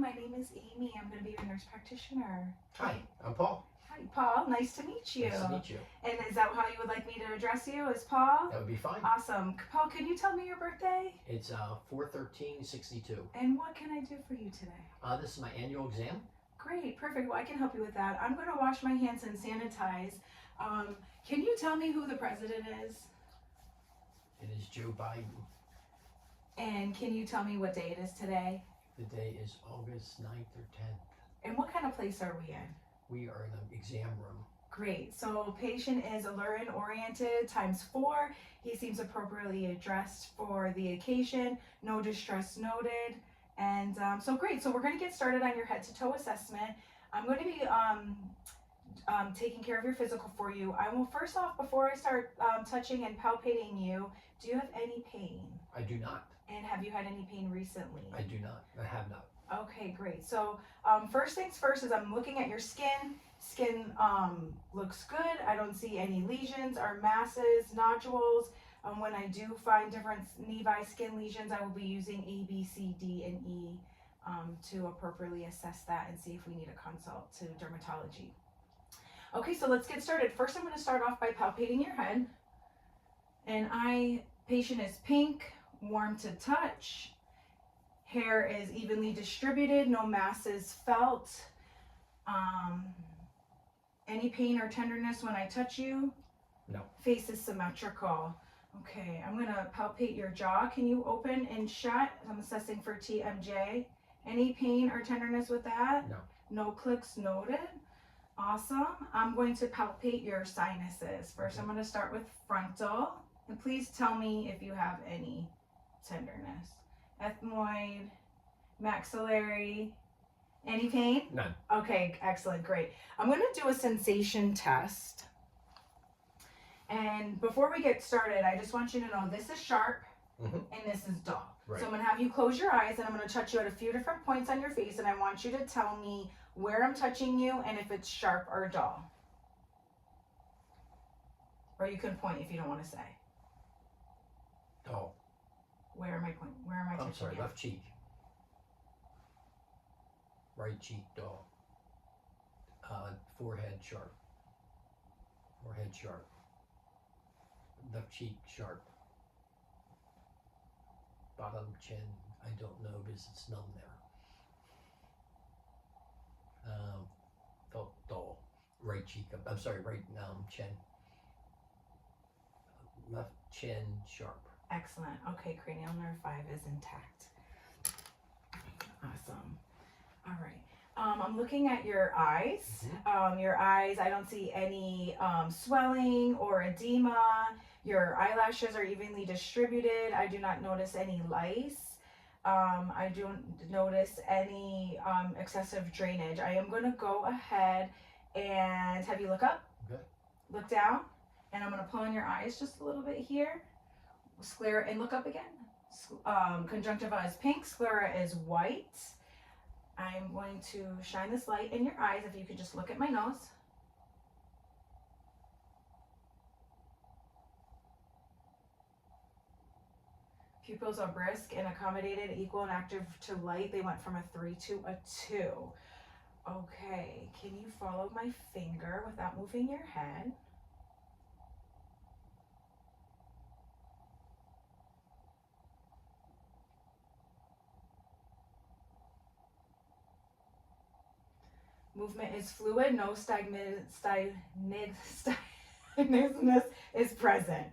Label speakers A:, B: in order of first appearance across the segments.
A: My name is Amy. I'm going to be your nurse practitioner.
B: Hi, I'm Paul.
A: Hi, Paul. Nice to meet you.
B: Nice to meet you.
A: And is that how you would like me to address you, as Paul?
B: That would be fine.
A: Awesome. Paul, can you tell me your birthday?
B: It's 4/13/62.
A: And what can I do for you today?
B: This is my annual exam.
A: Great, perfect. Well, I can help you with that. I'm going to wash my hands and sanitize. Can you tell me who the president is?
B: It is Joe Biden.
A: And can you tell me what day it is today?
B: The day is August 9th or 10th.
A: And what kind of place are we in?
B: We are in the exam room.
A: Great. So patient is alert and oriented ×4. He seems appropriately dressed for the occasion. No distress noted. And so great. So we're going to get started on your head to toe assessment. I'm going to be taking care of your physical for you. I will first off, before I start touching and palpating you, do you have any pain?
B: I do not.
A: And have you had any pain recently?
B: I do not. I have not.
A: Okay, great. So first things first is I'm looking at your skin. Skin looks good. I don't see any lesions or masses, nodules. When I do find different nevi skin lesions, I will be using A, B, C, D, and E to appropriately assess that and see if we need a consult to dermatology. Okay, so let's get started. First, I'm going to start off by palpating your head. And patient is pink, warm to touch. Hair is evenly distributed, no masses felt. Any pain or tenderness when I touch you?
B: No.
A: Face is symmetrical. Okay, I'm gonna palpate your jaw. Can you open and shut? I'm assessing for TMJ. Any pain or tenderness with that?
B: No.
A: No clicks noted. Awesome. I'm going to palpate your sinuses. First,
B: Okay.
A: I'm gonna start with frontal. And please tell me if you have any tenderness. Ethmoid, maxillary, any pain?
B: None.
A: Okay, excellent, great. I'm going to do a sensation test. And before we get started, I just want you to know this is sharp and this is dull.
B: Right.
A: So I'm going to have you close your eyes and I'm going to touch you at a few different points on your face and I want you to tell me where I'm touching you and if it's sharp or dull. Or you can point if you don't want to say.
B: Dull.
A: Where am I pointing? Where am I touching
B: I'm sorry,
A: you?
B: left cheek. Right cheek, dull. Forehead, sharp. Forehead, sharp. Left cheek, sharp. Bottom chin, I don't know because it's numb there. Felt dull. Right cheek, I'm sorry, right chin. Left chin, sharp.
A: Excellent. Okay, cranial nerve 5 is intact. Awesome. All right. I'm looking at your eyes. Your eyes, I don't see any swelling or edema. Your eyelashes are evenly distributed. I do not notice any lice. I don't notice any excessive drainage. I am going to go ahead and have you look up.
B: Okay.
A: Look down. And I'm going to pull in your eyes just a little bit here. Sclera, and look up again. Conjunctiva is pink, sclera is white. I'm going to shine this light in your eyes. If you could just look at my nose. Pupils are brisk and accommodated, equal and active to light. They went from a 3 to a 2. Okay, can you follow my finger without moving your head? Movement is fluid, no stygnismus is present.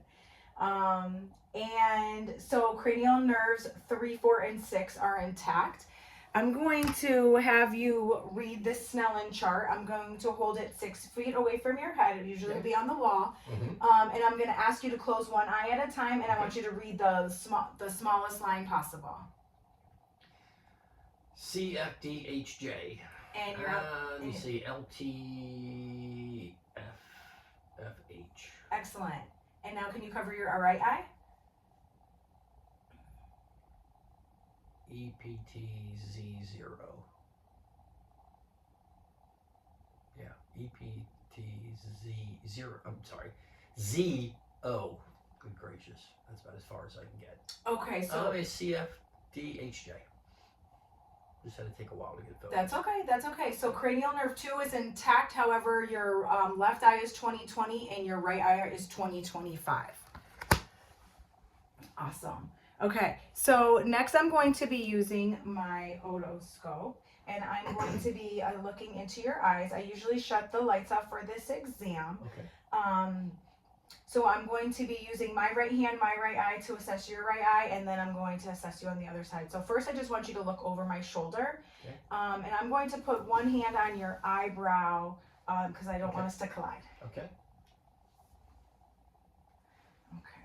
A: And so cranial nerves 3, 4, and 6 are intact. I'm going to have you read this Snellen chart. I'm going to hold it 6 feet away from your head. It usually will be on the wall. And I'm going to ask you to close one eye at a time, and I want you to read the smallest line possible.
B: CFDHJ.
A: And you're
B: let me see, LTFFH.
A: Excellent. And now can you cover your right eye?
B: EPTZ0. Yeah, EPTZ0. I'm sorry. ZO. Good gracious. That's about as far as I can get.
A: Okay, so
B: it's CFDHJ. Just had to take a while to get filled.
A: That's okay. That's okay. So cranial nerve 2 is intact. However, your left eye is 20/20 and your right eye is 20/25. Awesome. Okay. So next I'm going to be using my otoscope and I'm going to be looking into your eyes. I usually shut the lights off for this exam.
B: Okay.
A: So I'm going to be using my right hand, my right eye to assess your right eye, and then I'm going to assess you on the other side. So first I just want you to look over my shoulder.
B: Okay.
A: And I'm going to put one hand on your eyebrow because I don't want us to collide.
B: Okay.
A: Okay.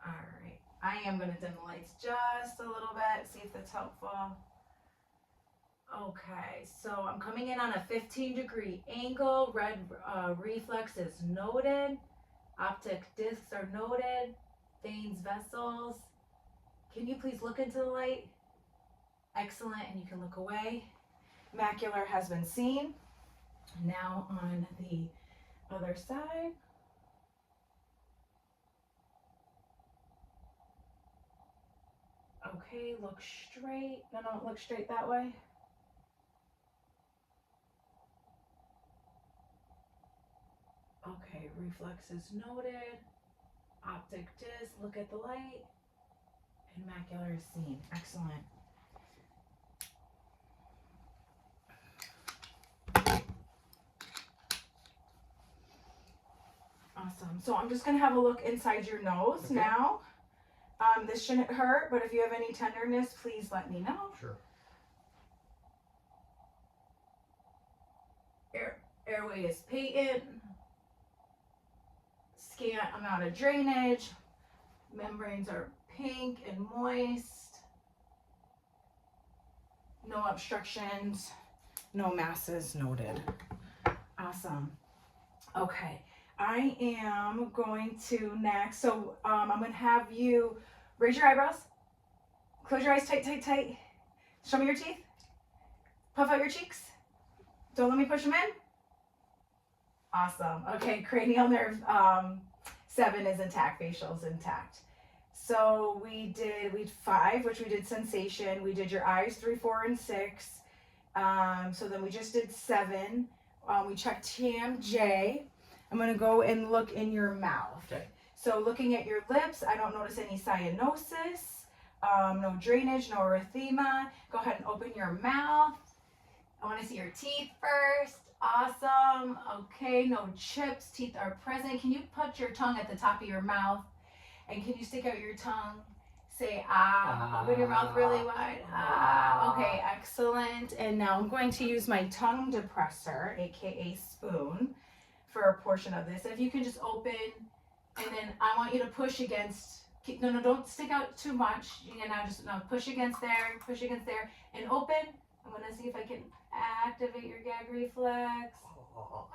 A: All right. I am going to dim the lights just a little bit, see if that's helpful. Okay, so I'm coming in on a 15-degree angle. Red reflex is noted. Optic discs are noted. Veins, vessels. Can you please look into the light? Excellent, and you can look away. Macular has been seen. Now on the other side. Okay, look straight. No, look straight that way. Okay, reflex is noted. Optic disc, look at the light. And macular is seen. Excellent. Awesome. So I'm just going to have a look inside your nose now. This shouldn't hurt, but if you have any tenderness, please let me know.
B: Sure.
A: Airway is patent. Scant amount of drainage. Membranes are pink and moist. No obstructions. No masses noted. Awesome. Okay. I am going to next. So I'm going to have you raise your eyebrows. Close your eyes tight, tight, tight. Show me your teeth. Puff out your cheeks. Don't let me push them in. Awesome. Okay, cranial nerve 7 is intact, facial is intact. So we did 5, which we did sensation. We did your eyes 3, 4, and 6. So then we just did 7. We checked TMJ. I'm going to go and look in your mouth.
B: Okay.
A: So looking at your lips, I don't notice any cyanosis, no drainage, no erythema. Go ahead and open your mouth. I want to see your teeth first. Awesome. Okay, no chips. Teeth are present. Can you put your tongue at the top of your mouth? And can you stick out your tongue? Say ah. Open your mouth really wide. Ah. Okay, excellent. And now I'm going to use my tongue depressor, aka spoon, for a portion of this. If you can just open, and then I want you to push against. No, don't stick out too much. You can now push against there, and open. I'm gonna see if I can activate your gag reflex.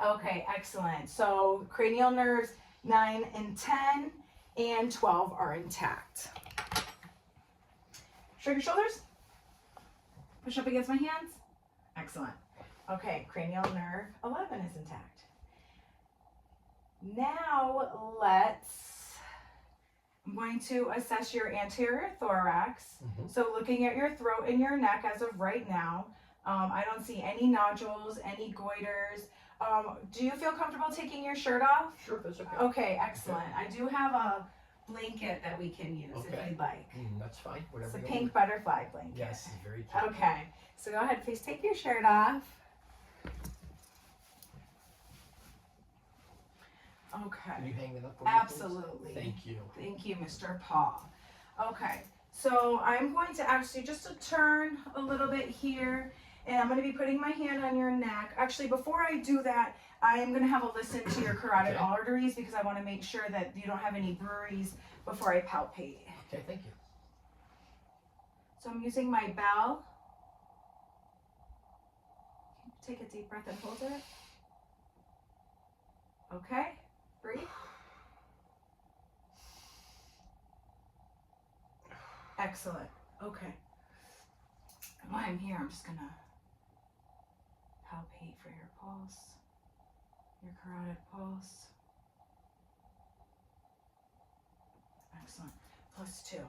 A: Okay, excellent. So cranial nerves 9 and 10 and 12 are intact. Shrug your shoulders. Push up against my hands. Excellent. Okay, cranial nerve 11 is intact. Now I'm going to assess your anterior thorax. So looking at your throat and your neck as of right now, I don't see any nodules, any goiters. Do you feel comfortable taking your shirt off?
B: Sure, that's okay.
A: Okay, excellent. I do have a blanket that we can use if you'd like.
B: That's fine. Whatever.
A: It's a pink butterfly blanket.
B: Yes, it's very cute.
A: Okay, so go ahead, please take your shirt off. Okay.
B: Can you hang it up for me,
A: Absolutely.
B: please? Thank you.
A: Thank you, Mr. Paul. Okay, so I'm going to ask you just to turn a little bit here, and I'm going to be putting my hand on your neck. Actually, before I do that, I'm going to have a listen to your carotid arteries because I want to make sure that you don't have any breweries before I palpate.
B: Okay, thank you.
A: So I'm using my bell. Take a deep breath and hold it. Okay, breathe. Excellent. Okay. While I'm here, I'm just gonna palpate for your pulse, your carotid pulse. Excellent. +2.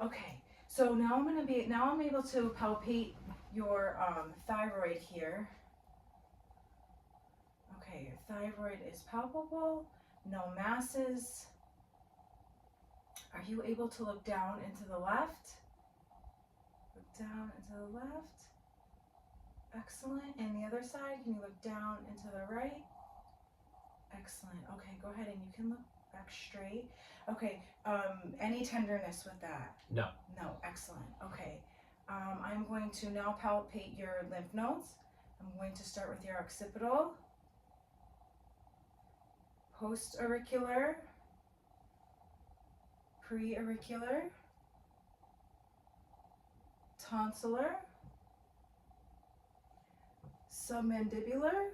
A: Okay, so now I'm able to palpate your thyroid here. Okay, your thyroid is palpable, no masses. Are you able to look down and to the left? Look down and to the left. Excellent. And the other side, can you look down and to the right? Excellent. Okay, go ahead and you can look back straight. Okay, any tenderness with that?
B: No.
A: No, excellent. Okay, I'm going to now palpate your lymph nodes. I'm going to start with your occipital, post-auricular, pre-auricular, tonsillar, submandibular,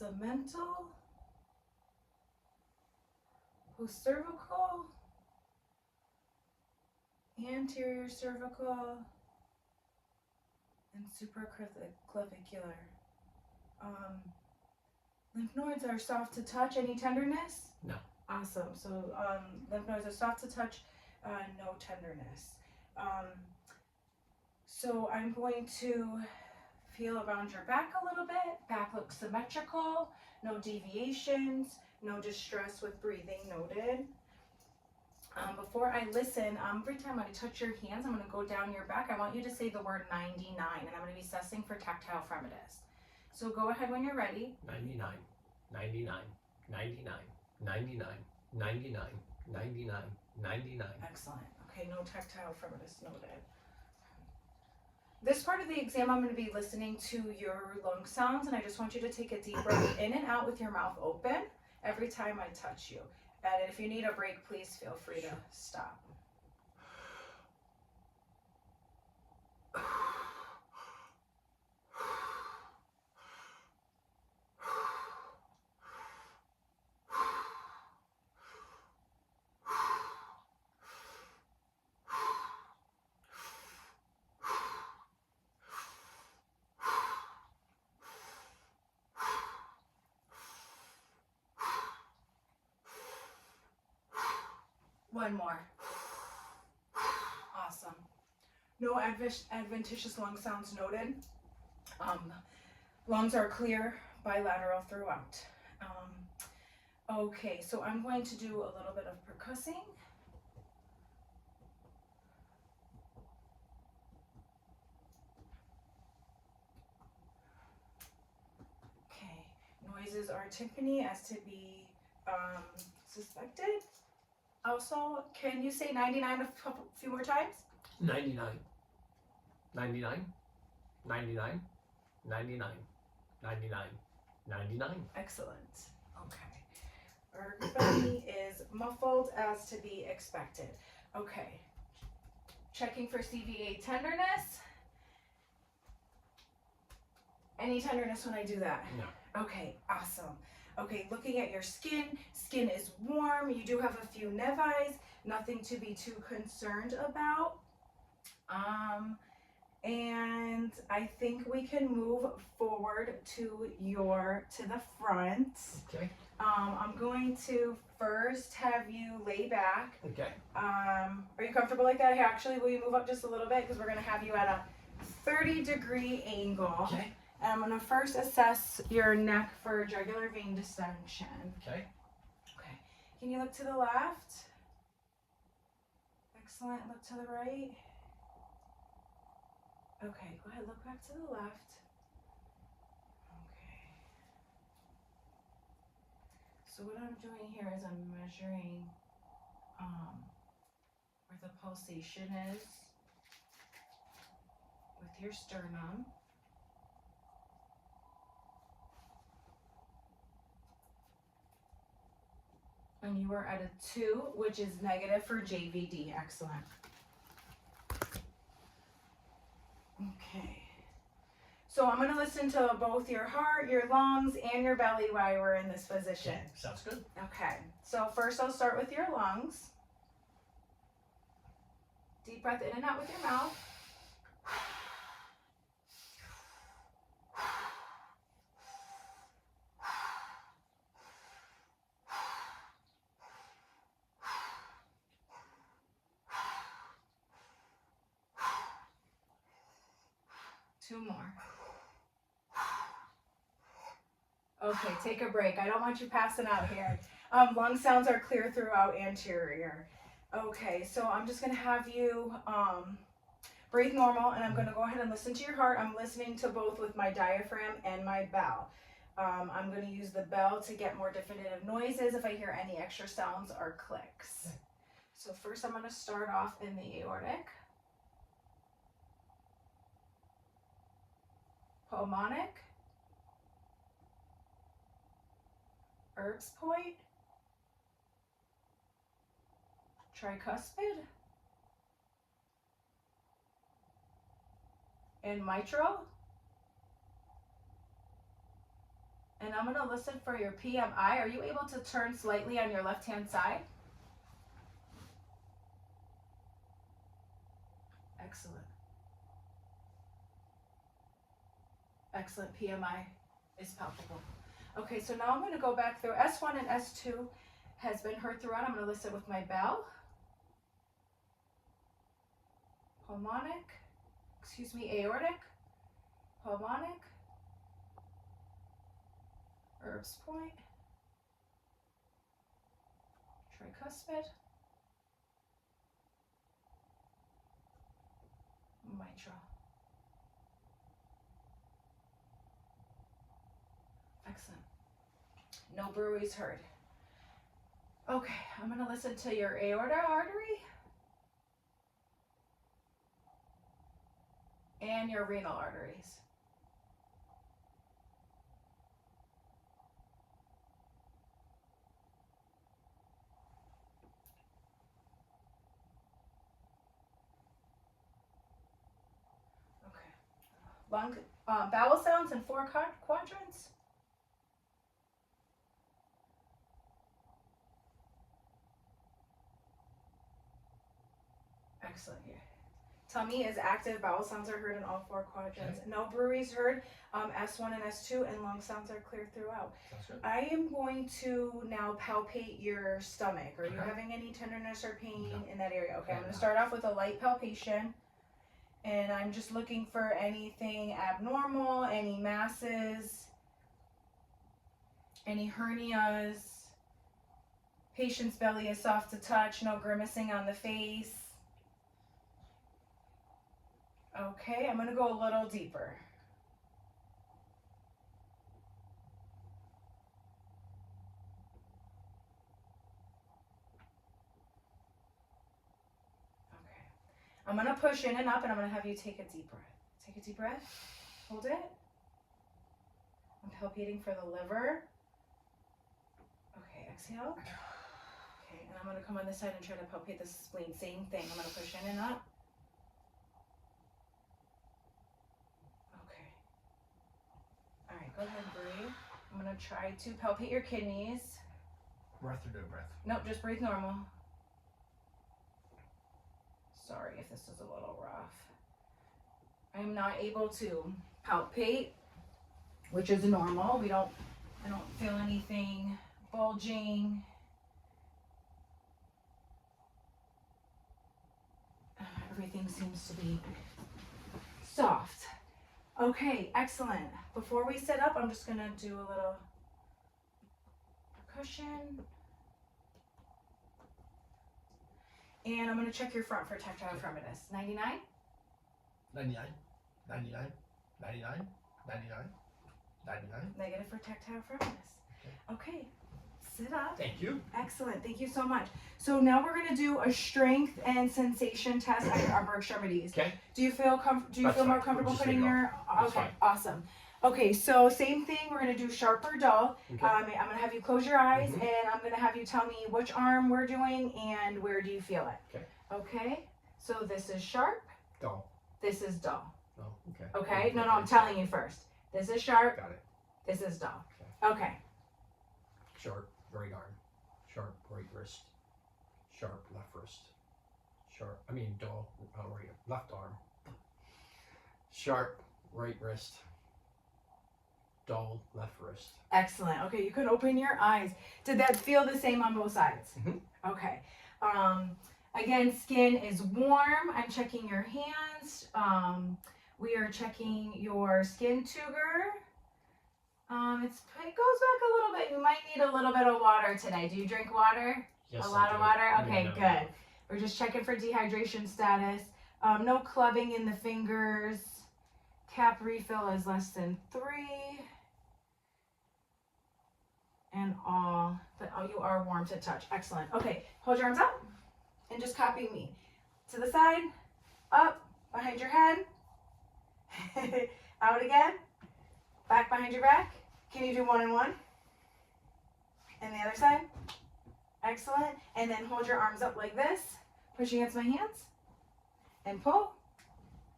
A: submental, post-cervical, anterior cervical, and supraclavicular. Lymph nodes are soft to touch. Any tenderness?
B: No.
A: Awesome. So lymph nodes are soft to touch, no tenderness. So I'm going to feel around your back a little bit. Back looks symmetrical, no deviations, no distress with breathing noted. Before I listen, every time I touch your hands, I'm going to go down your back. I want you to say the word 99, and I'm going to be assessing for tactile fremitus. So go ahead when you're ready.
B: 99, 99, 99, 99, 99, 99, 99.
A: Excellent. Okay, no tactile fremitus noted. This part of the exam, I'm going to be listening to your lung sounds, and I just want you to take a deep breath in and out with your mouth open every time I touch you. And if you need a break, please feel free to stop. One more. Awesome. No adventitious lung sounds noted. Lungs are clear, bilateral throughout. Okay, so I'm going to do a little bit of percussing. Okay, noises are timpani as to be suspected. Also, can you say 99 a few more times?
B: 99, 99, 99, 99, 99, 99.
A: Excellent. Okay. Everybody is muffled as to be expected. Okay. Checking for CVA tenderness. Any tenderness when I do that?
B: No.
A: Okay, awesome. Okay, looking at your skin, skin is warm. You do have a few nevi, nothing to be too concerned about. And I think we can move forward to the front.
B: Okay.
A: I'm going to first have you lay back.
B: Okay.
A: Are you comfortable like that? Hey, actually, will you move up just a little bit? Because we're going to have you at a 30-degree angle.
B: Okay.
A: And I'm going to first assess your neck for jugular vein distension.
B: Okay.
A: Okay. Can you look to the left? Excellent. Look to the right. Okay. Go ahead. Look back to the left. Okay. So what I'm doing here is I'm measuring where the pulsation is with your sternum. And you are at a 2, which is negative for JVD. Excellent. Okay. So I'm going to listen to both your heart, your lungs, and your belly while we're in this position.
B: Okay. Sounds good.
A: Okay. So first I'll start with your lungs. Deep breath in and out with your mouth. 2 more. Okay, take a break. I don't want you passing out here. Lung sounds are clear throughout anterior. Okay, so I'm just gonna have you breathe normal, and I'm gonna go ahead and listen to your heart. I'm listening to both with my diaphragm and my bell. I'm gonna use the bell to get more definitive noises if I hear any extra sounds or clicks. So first I'm gonna start off in the aortic, pulmonic, Erb's point, tricuspid, and mitral. And I'm gonna listen for your PMI. Are you able to turn slightly on your left-hand side? Excellent. Excellent. PMI is palpable. Okay, so now I'm going to go back through S1 and S2 has been heard throughout. I'm going to listen with my bell. Pulmonic, aortic, pulmonic, Erb's point, tricuspid, mitral. Excellent. No bruits heard. Okay, I'm going to listen to your aorta artery and your renal arteries. Okay. Lung, bowel sounds in 4 quadrants. Excellent. Here. Tummy is active. Bowel sounds are heard in all 4 quadrants. Okay. No bruits heard. S1 and S2, and lung sounds are clear throughout.
B: Sounds good.
A: I am going to now palpate your stomach. Are you having any tenderness or pain in that area? Okay, I'm going to start off with a light palpation, and I'm just looking for anything abnormal, any masses, any hernias. Patient's belly is soft to touch, no grimacing on the face. Okay, I'm going to go a little deeper. Okay. I'm going to push in and up, and I'm going to have you take a deep breath. Take a deep breath. Hold it. I'm palpating for the liver. Okay, exhale. Okay, and I'm going to come on this side and try to palpate the spleen. Same thing. I'm going to push in and up. All right, go ahead and breathe. I'm going to try to palpate your kidneys.
B: Breath or no breath?
A: Nope, just breathe normal. Sorry if this is a little rough. I'm not able to palpate, which is normal. I don't feel anything bulging. Everything seems to be soft. Okay, excellent. Before we sit up, I'm just going to do a little percussion. And I'm going to check your front for tactile firmness. 99?
B: 99, 99, 99, 99, 99.
A: Negative for tactile firmness. Okay, sit up.
B: Thank you.
A: Excellent, thank you so much. So now we're going to do a strength and sensation test at your upper extremities.
B: Okay.
A: Do you feel more comfortable
B: Just
A: putting
B: leave it
A: your?
B: That's
A: Okay,
B: fine.
A: awesome. Okay, so same thing. We're gonna do sharp or dull.
B: Okay.
A: I'm gonna have you close your eyes, and I'm gonna have you tell me which arm we're doing and where do you feel it.
B: Okay.
A: Okay. So this is sharp.
B: Dull.
A: This is dull.
B: Oh, okay.
A: Okay. No, I'm telling you first. This is sharp.
B: Got it.
A: This is dull. Okay.
B: Sharp right arm. Sharp right wrist. Sharp left wrist. Dull right left arm. Sharp right wrist. Dull left wrist.
A: Excellent. Okay, you can open your eyes. Did that feel the same on both sides?
B: Mm-hmm.
A: Okay. Again, skin is warm. I'm checking your hands. We are checking your skin tuger. It goes back a little bit. You might need a little bit of water today. Do you drink water?
B: Yes,
A: A lot
B: I
A: of
B: do.
A: water?
B: I mean,
A: Okay,
B: no,
A: good. We're just checking for dehydration status. No clubbing in the fingers. Cap refill is less than 3. And all, but you are warm to touch. Excellent. Okay, hold your arms up and just copy me. To the side, up, behind your head, out again, back behind your back. Can you do 1 and 1? And the other side. Excellent. And then hold your arms up like this, push against my hands, and pull.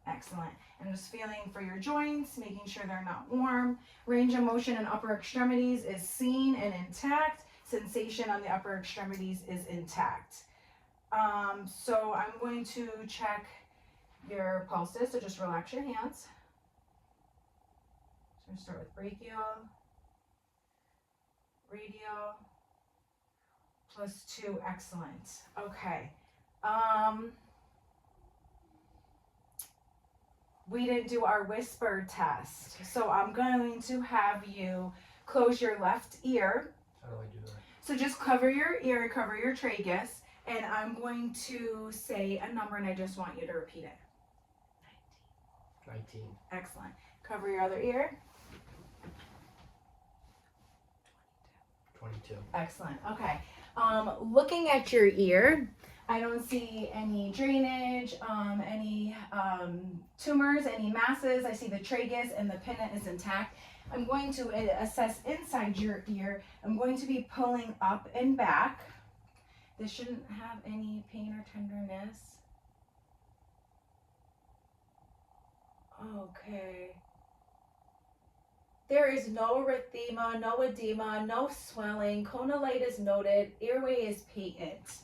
A: Excellent. I'm just feeling for your joints, making sure they're not warm. Range of motion in upper extremities is seen and intact. Sensation on the upper extremities is intact. So I'm going to check your pulses, so just relax your hands. So I'm going to start with brachial, radial, +2, excellent. Okay. We didn't do our whisper test, so I'm going to have you close your left ear.
B: How do I do that?
A: So just cover your ear, cover your tragus, and I'm going to say a number and I just want you to repeat it.
B: 19.
A: Excellent. Cover your other ear.
B: 22.
A: Excellent. Okay. Looking at your ear, I don't see any drainage, any tumors, any masses. I see the tragus and the pinna is intact. I'm going to assess inside your ear. I'm going to be pulling up and back. This shouldn't have any pain or tenderness. Okay. There is no erythema, no edema, no swelling. Conolitis noted. Airway is patent.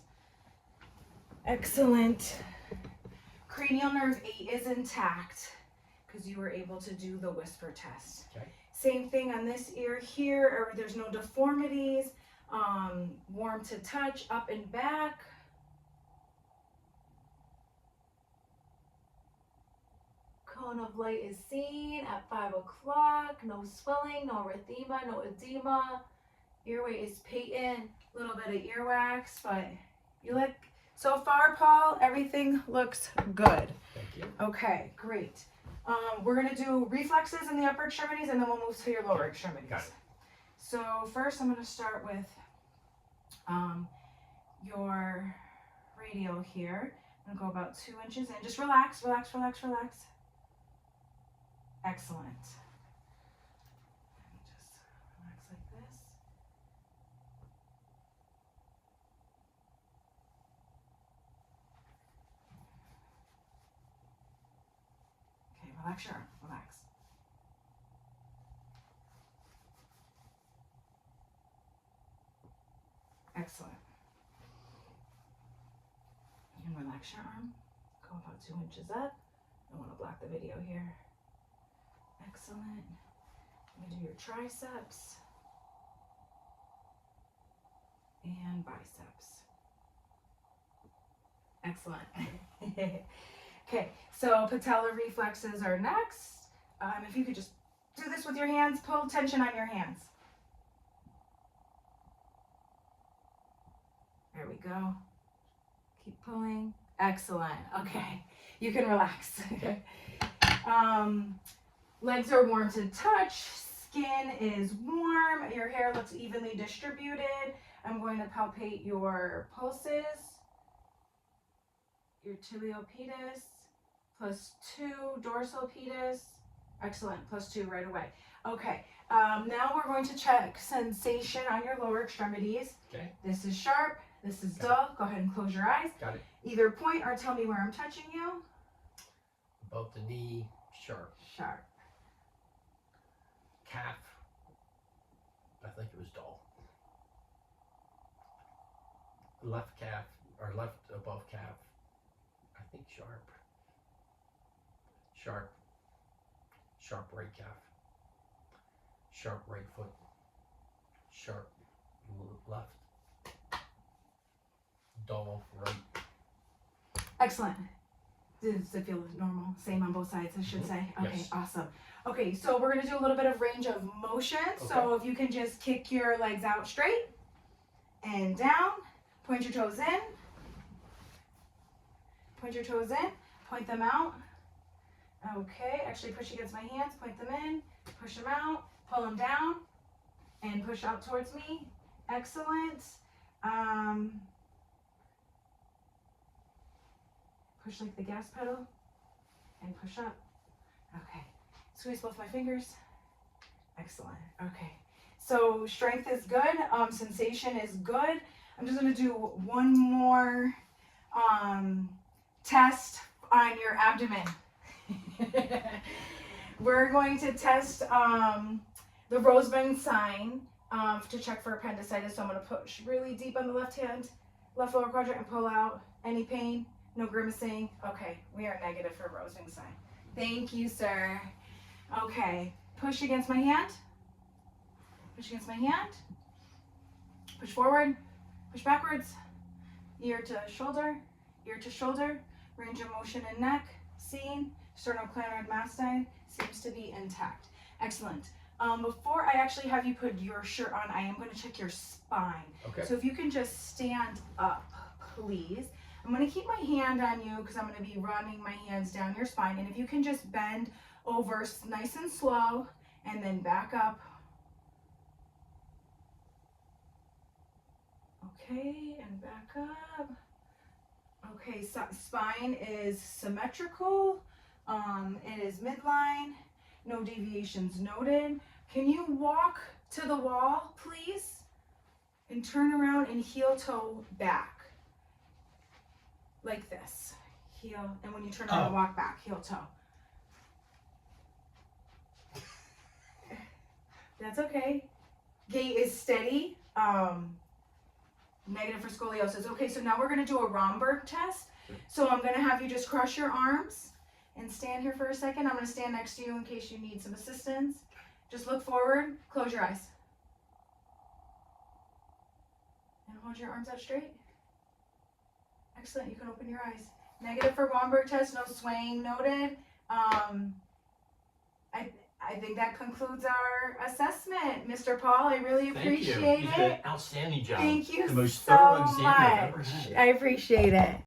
A: Excellent. Cranial nerve 8 is intact because you were able to do the whisper test.
B: Okay.
A: Same thing on this ear here, there's no deformities. Warm to touch, up and back. Cone of light is seen at 5 o'clock. No swelling, no erythema, no edema. Earway is patent. A little bit of earwax, but you look, so far, Paul, everything looks good.
B: Thank you.
A: Okay, great. We're gonna do reflexes in the upper extremities and then we'll move to your lower extremities.
B: Got it.
A: So first I'm gonna start with your radial here. I'm gonna go about 2 inches in. Just relax, relax, relax, relax. Excellent. Just relax like this. Okay, relax your arm, relax. Excellent. You can relax your arm. Go about 2 inches up. I want to block the video here. Excellent. I'm going to do your triceps and biceps. Excellent. Okay, so patellar reflexes are next. If you could just do this with your hands, pull tension on your hands. There we go. Keep pulling. Excellent. Okay, you can relax.
B: Okay.
A: Legs are warm to touch. Skin is warm. Your hair looks evenly distributed. I'm going to palpate your pulses. Your tibial pedis, +2, dorsal pedis. Excellent, +2 right away. Okay, now we're going to check sensation on your lower extremities.
B: Okay.
A: This is sharp, this is
B: Got
A: dull. Go ahead and close your eyes.
B: Got it.
A: Either point or tell me where I'm touching you.
B: Above the knee, sharp.
A: Sharp.
B: Calf, I think it was dull. Left calf, or left above calf, I think sharp. Sharp. Sharp right calf. Sharp right foot. Sharp left. Dull right.
A: Excellent. Does it feel normal? Same on both sides, I should say. Okay,
B: Yes.
A: awesome. Okay, so we're gonna do a little bit of range of motion. So if you can just kick your legs out straight and down, point your toes in, point your toes in, point them out. Okay, actually push against my hands, point them in, push them out, pull them down, and push out towards me. Excellent. Push like the gas pedal and push up. Okay. Squeeze both my fingers. Excellent. Okay. So strength is good. Sensation is good. I'm just going to do one more test on your abdomen. We're going to test the Roseman sign to check for appendicitis. So I'm going to push really deep on the left hand, left lower quadrant, and pull out. Any pain? No grimacing? Okay, we are negative for Roseman sign. Thank you, sir. Okay, push against my hand. Push against my hand. Push forward. Push backwards. Ear to shoulder. Ear to shoulder. Range of motion in neck. Seen. Sternocleidomastoid seems to be intact. Excellent. Before I actually have you put your shirt on, I am going to check your spine.
B: Okay.
A: So if you can just stand up, please. I'm going to keep my hand on you because I'm going to be running my hands down your spine. And if you can just bend over nice and slow and then back up. Okay, and back up. Okay, so spine is symmetrical. It is midline. No deviations noted. Can you walk to the wall, please? And turn around and heel toe back. Like this. Heel, and when you turn around, walk back, heel toe. That's okay. Gait is steady. Negative for scoliosis. Okay, so now we're going to do a Romberg test. So I'm going to have you just cross your arms and stand here for a second. I'm going to stand next to you in case you need some assistance. Just look forward. Close your eyes. And hold your arms out straight. Excellent. You can open your eyes. Negative for Romberg test. No swaying noted. I think that concludes our assessment, Mr. Paul. I really appreciate
C: Thank you. You did
A: it.
C: an outstanding job.
A: Thank you
C: The most
A: so
C: thorough exam I've ever
A: much.
C: had.
A: I appreciate it.